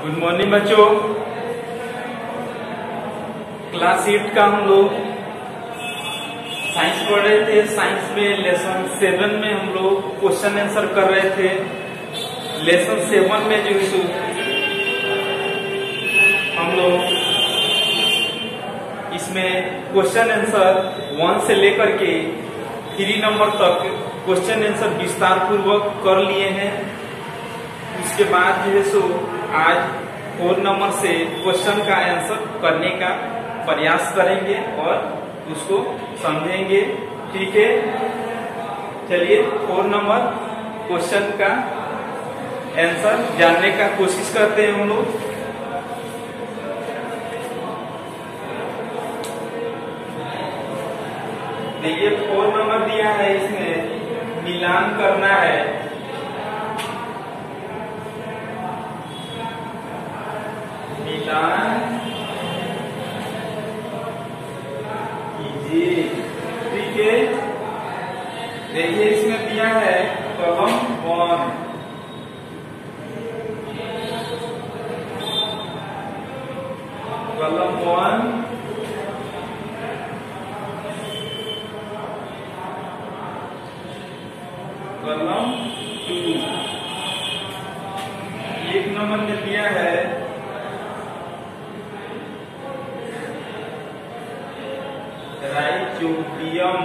Good morning बच्चों। Class 8 का हम लोग साइंस पढ़ रहे थे। साइंस में लेसन 7 में हम लोग क्वेश्चन आंसर कर रहे थे। लेसन 7 में जो है हम लोग इसमें क्वेश्चन आंसर 1 से लेकर के 3 नंबर तक क्वेश्चन आंसर विस्तार पूर्वक कर लिए हैं। उसके बाद जो है सो आज 4 नंबर से क्वेश्चन का आंसर करने का प्रयास करेंगे और उसको समझेंगे। ठीक है, चलिए 4 नंबर क्वेश्चन का आंसर जानने का कोशिश करते हैं हम लोग। देखिए 4 नंबर दिया है, इसमें मिलान करना है। मिलान कीजिए। ठीक है, देखिए इसमें दिया है कॉलम 1, कॉलम 1, कॉलम 2। 1 नंबर में दिया है राइजोबियम।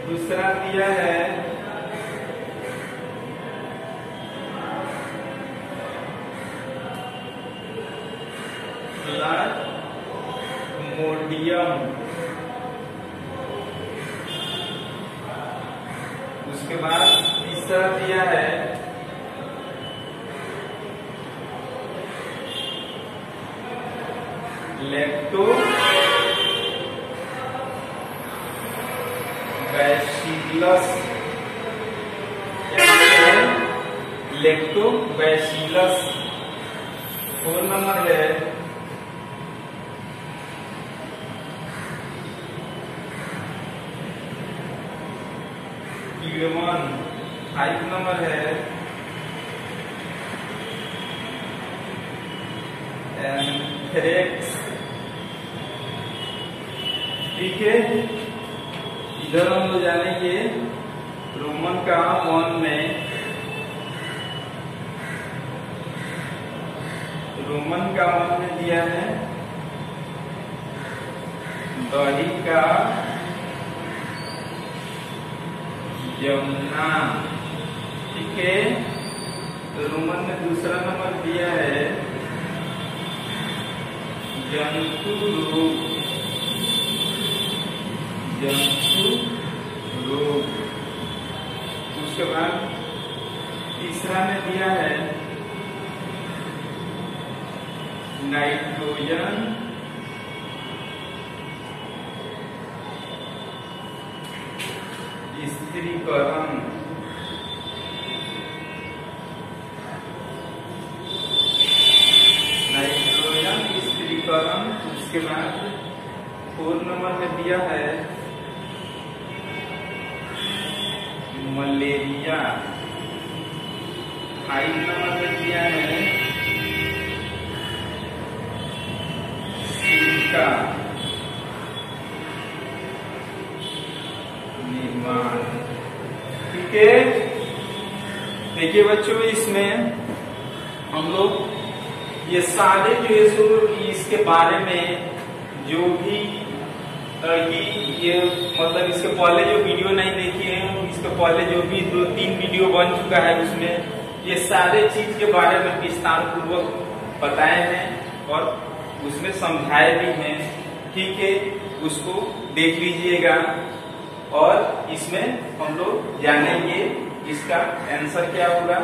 दूसरा दिया है प्लाज्मोडियम। उसके बाद तीसरा दिया है लैक्टोबैसिलस। लैक्टोबैसिलस। 4 नंबर है कीड़वन। 5 नंबर है एंथ्रेक्स। ठीक है, इधर हम लोग जानेंगे रोमन का 1 में। रोमन का 1 में दिया है दही का यमुना। ठीक है, रोमन में दूसरा नंबर दिया है जंतु रोग। जंतु रोग। उसके बाद तीसरा में दिया है नाइट्रोजन स्थिरीकरण। नाइट्रोजन स्थिरीकरण। उसके बाद 4 नंबर में दिया है मलेरिया। 5 नंबर में दिया है सिलिका निर्माण। ठीक है, देखिए बच्चों इसमें हम लोग ये सारे जो है सो इसके बारे में जो भी ये मतलब इसके पहले जो वीडियो नहीं देखी है, इसके पहले जो भी 2-3 वीडियो बन चुका है उसमें ये सारे चीज के बारे में विस्तार पूर्वक बताए हैं और उसमें समझाए भी हैं। ठीक है, उसको देख लीजिएगा और इसमें हम लोग जानेंगे इसका आंसर क्या होगा।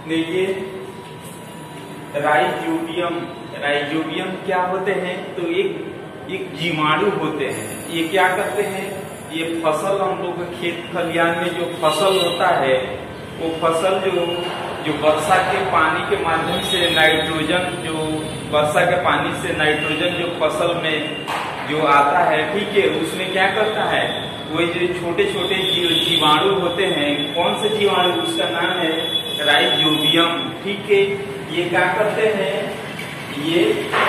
देखिए राइजोबियम। राइजोबियम क्या होते हैं? तो एक जीवाणु होते हैं। ये क्या करते हैं? ये फसल हम लोग खेत खलिहान में जो फसल होता है वो फसल जो वर्षा के पानी के माध्यम से नाइट्रोजन, जो वर्षा के पानी से नाइट्रोजन जो फसल में जो आता है, ठीक है, उसमें क्या करता है, वो जो छोटे छोटे जीवाणु होते हैं, कौन से जीवाणु, उसका नाम है राइजोबियम, ठीक है। ये क्या करते हैं, ये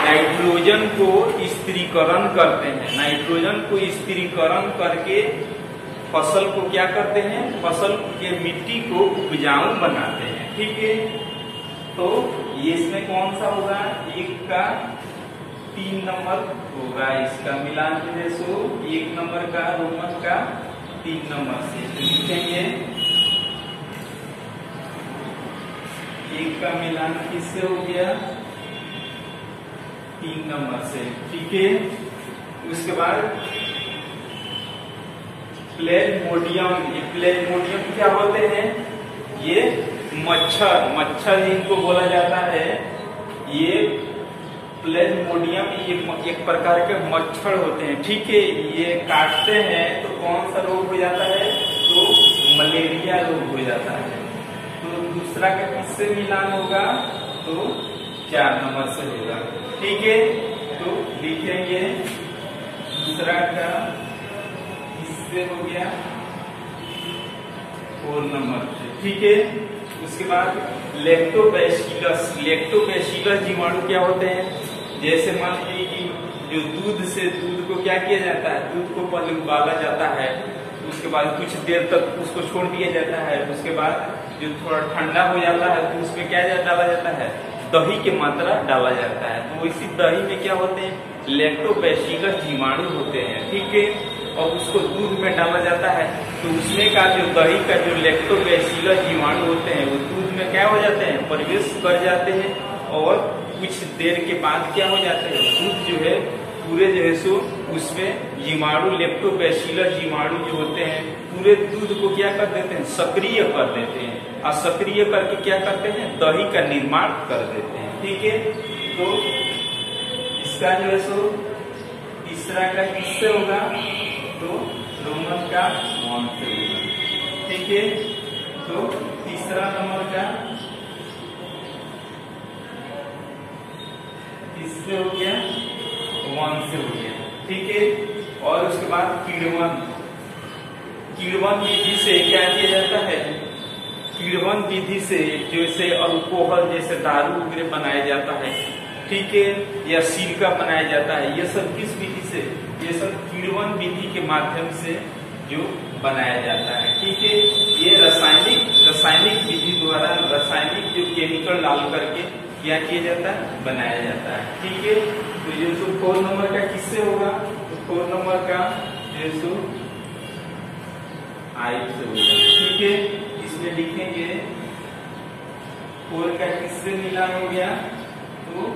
नाइट्रोजन को स्थिरीकरण करते हैं, नाइट्रोजन को स्थिरीकरण करके फसल को क्या करते हैं, फसल के मिट्टी को उपजाऊ बनाते हैं, ठीक है। तो ये इसमें कौन सा होगा, 1 का 3 नंबर होगा, इसका मिलान जो 1 नंबर का रोमन का 3 नंबर से तो लिखेंगे 1 का मिलान किससे हो गया, 3 नंबर से, ठीक है। उसके बाद प्लेज्मोडियम, ये प्लेज्मोडियम क्या होते हैं, ये मच्छर इनको बोला जाता है। ये प्लेज्मोडियम ये एक प्रकार के मच्छर होते हैं, ठीक है। ये काटते हैं तो कौन सा रोग हो जाता है, तो मलेरिया रोग हो जाता है। तो दूसरा का किससे मिलान होगा, तो 4 नंबर से होगा, ठीक है। तो लिखेंगे दूसरा का किससे हो गया, 4 नंबर से, ठीक है। उसके बाद लैक्टोबैसिलस, लैक्टोबैसिलस जीवाणु क्या होते हैं, जैसे मान लीजिए कि जो दूध को क्या किया जाता है, दूध को पहले उबाला जाता है, उसके बाद कुछ देर तक उसको छोड़ दिया जाता है, उसके बाद जो थोड़ा ठंडा हो जाता है तो उसमें क्या डाला जाता है, दही की मात्रा डाला जाता है। तो इसी दही में क्या होते हैं, लैक्टोबैसिलस जीवाणु होते हैं, ठीक है। और उसको दूध में डाला जाता है तो उसमें का जो दही का जो लैक्टोबैसिलस जीवाणु होते हैं वो दूध में क्या हो जाते हैं, प्रवेश कर जाते हैं, और कुछ देर के बाद क्या हो जाते हैं, दूध जो है पूरे जो है सो उसमें जीवाणु लैक्टोबैसिलस जीवाणु जो होते हैं पूरे दूध को क्या कर देते हैं, सक्रिय कर देते हैं, और सक्रिय करके क्या करते हैं, दही का निर्माण कर देते हैं, ठीक है। तो इसका जो है सो तीसरा का किससे होगा, तो रोमन का 1 से होगा, ठीक है। तो तीसरा नंबर का किससे हो गया, 1 से हो गया, ठीक है। और उसके बाद किण्वन विधि से क्या किया जाता है, किण्वन विधि से जैसे अल्कोहल जैसे दारू वगैरह बनाया जाता है, ठीक है, या सिरका बनाया जाता है, ये सब किस विधि से, ये सब किण्वन विधि के माध्यम से जो बनाया जाता है, ठीक है। ये रासायनिक विधि द्वारा रासायनिक जो केमिकल डाल करके क्या किया जाता है, बनाया जाता है, ठीक है। तो ये 4 नंबर का किससे होगा, तो 4 नंबर का जो आई से होगा, ठीक है। इसमें लिखेंगे 4 का किससे मिलान हो गया, तो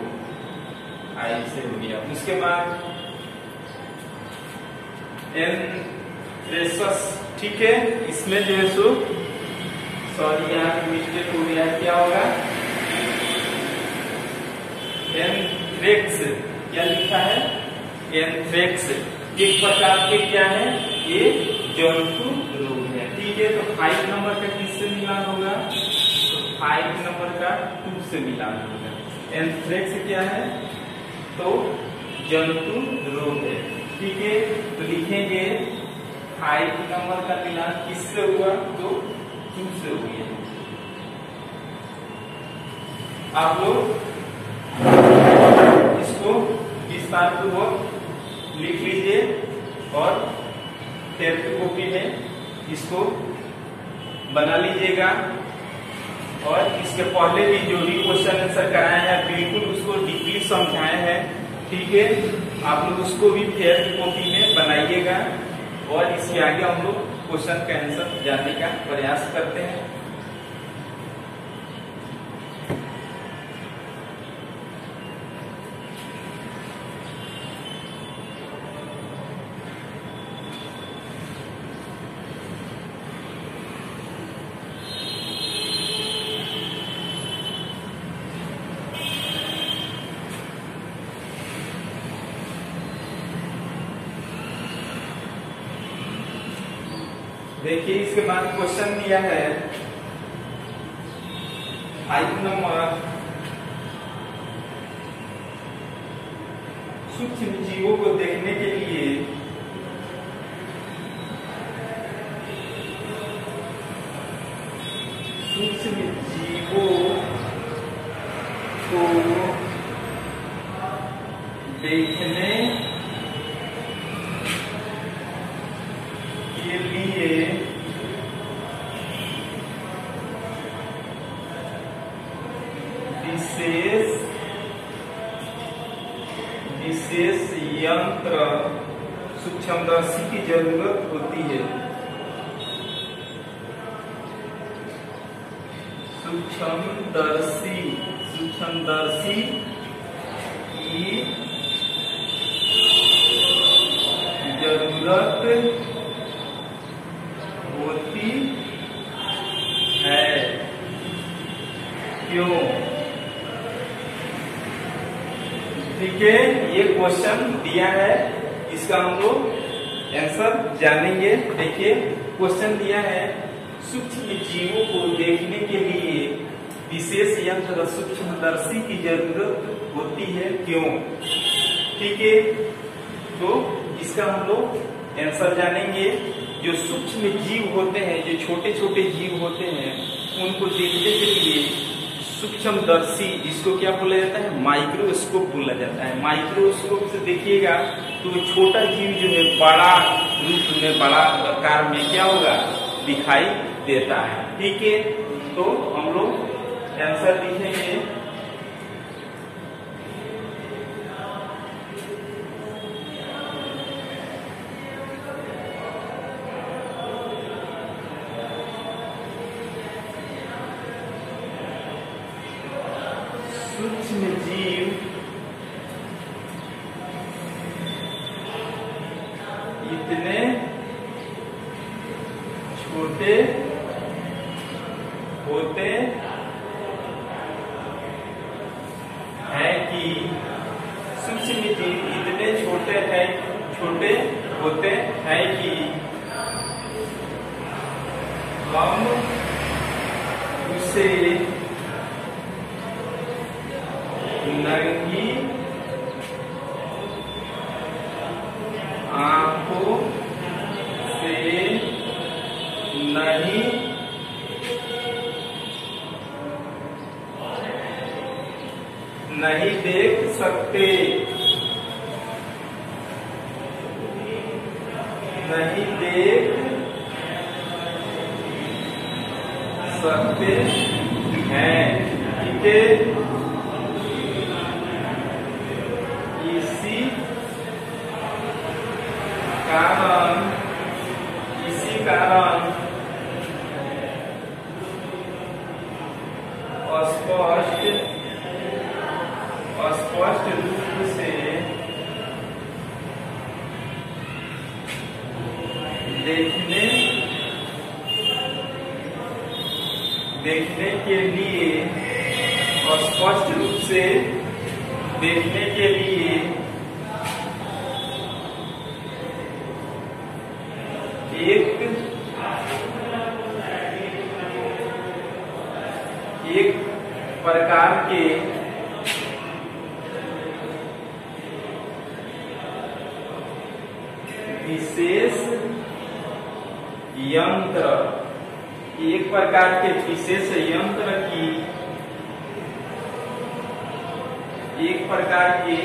आई से हो गया। उसके बाद एंथ्रेसस, ठीक है। इसमें जो है सो सॉरी यहाँ मिस्टेक हो गया, क्या होगा, एंथ्रेक्स, क्या लिखा है, एंथ्रेक्स एक प्रकार के क्या है, ये जंतु रोग है, ठीक है। तो 5 नंबर का किससे मिलान होगा, तो 5 नंबर का 2 से मिलान होगा। एंथ्रेक्स क्या है, तो जंतु रोग है, ठीक है। तो लिखेंगे 5 नंबर का मिलान किससे हुआ, तो 2 से हो गया। आप लोग इसको विस्तार पूर्वक लिख लीजिए और 10th कॉपी में इसको बना लीजिएगा, और इसके पहले भी जो भी क्वेश्चन आंसर कराए हैं बिल्कुल उसको डीपली समझाए हैं, ठीक है। आप लोग उसको भी 10th कॉपी में बनाइएगा, और इसके आगे हम लोग क्वेश्चन का आंसर जानने का प्रयास करते हैं। देखिए इसके बाद क्वेश्चन दिया है 5 नंबर, सूक्ष्म जीवों को देखने के लिए सूक्ष्म जीवों को देखने के लिए विशेष यंत्र सूक्ष्मदर्शी की जरूरत होती है। सूक्ष्मदर्शी की जरूरत होती है। क्यों? ठीक है, ये क्वेश्चन दिया है, इसका हम लोग आंसर जानेंगे। देखिए क्वेश्चन दिया है, सूक्ष्म जीवों को देखने के लिए विशेष यंत्र सूक्ष्मदर्शी की जरूरत होती है। क्यों? ठीक है, तो इसका हम लोग आंसर जानेंगे। जो सूक्ष्म जीव होते हैं, जो छोटे छोटे जीव होते हैं, उनको देखने के लिए सूक्ष्मदर्शी, जिसको क्या बोला जाता है, माइक्रोस्कोप बोला जाता है। माइक्रोस्कोप से देखिएगा तो छोटा जीव जो है बड़ा रूप में, बड़ा आकार में क्या होगा, दिखाई देता है। ठीक है, तो हम लोग आंसर लिखेंगे। सूक्ष्म जीव इतने छोटे होते हैं कि सूक्ष्म जीव इतने छोटे होते हैं कि हम उसे नंगी आंखों से नहीं देख सकते, नहीं देख सकते हैं। ठीक है, इसी कारण स्पष्ट रूप से देखने के लिए, स्पष्ट रूप से देखने के लिए एक प्रकार के विशेष यंत्र, एक प्रकार के विशेष यंत्र की, एक प्रकार के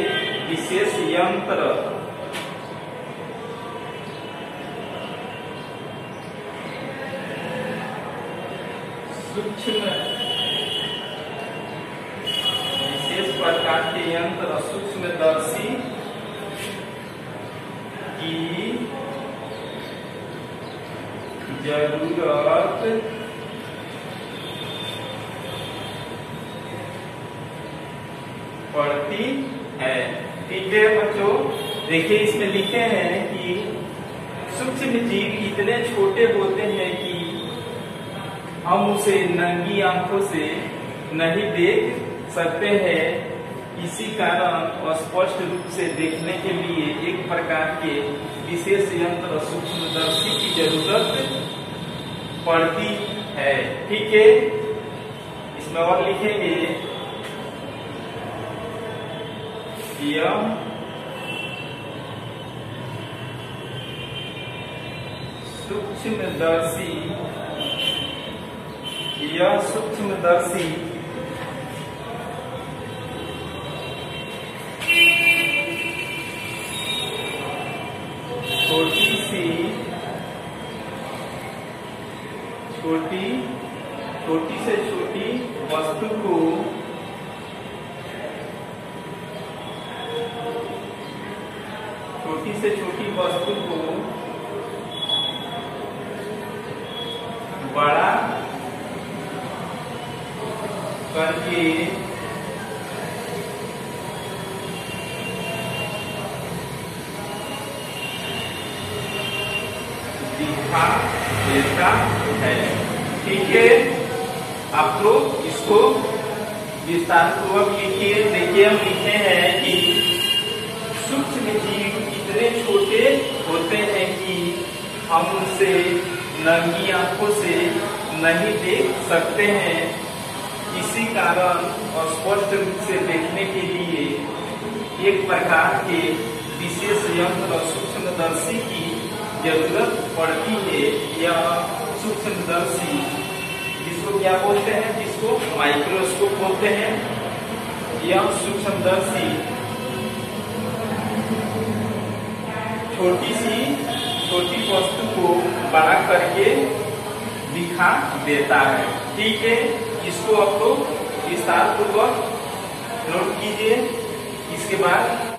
विशेष यंत्र सूक्ष्म, विशेष प्रकार के यंत्र सूक्ष्मदर्शी की जरूरत पड़ती है। ठीक है बच्चों, देखिए इसमें लिखे हैं कि सूक्ष्म जीव इतने छोटे होते हैं कि हम उसे नंगी आंखों से नहीं देख सकते हैं। इसी कारण स्पष्ट रूप से देखने के लिए एक प्रकार के विशेष यंत्र सूक्ष्मदर्शी की जरूरत पड़ती है। ठीक है, इसमें और लिखेंगे यह सूक्ष्मदर्शी, यह सूक्ष्मदर्शी छोटी से छोटी वस्तु को बड़ा करके दिखा देता है। ठीक है, आप लोग इसको विस्तार पूर्वक लिखिए। देखिए, हम लिखे हैं कि सूक्ष्म जीव इतने छोटे होते हैं कि हम उनसे नंगी आंखों से नहीं देख सकते हैं। इसी कारण स्पष्ट रूप से देखने के लिए एक प्रकार के विशेष यंत्र सूक्ष्मदर्शी की जरूरत पड़ती है। यह सूक्ष्मदर्शी, जिसको क्या बोलते हैं, जिसको माइक्रोस्कोप बोलते हैं, यह सूक्ष्मदर्शी छोटी वस्तु को बड़ा करके दिखा देता है। ठीक है, इसको आप लोग विस्तार पूर्वक नोट कीजिए। इसके बाद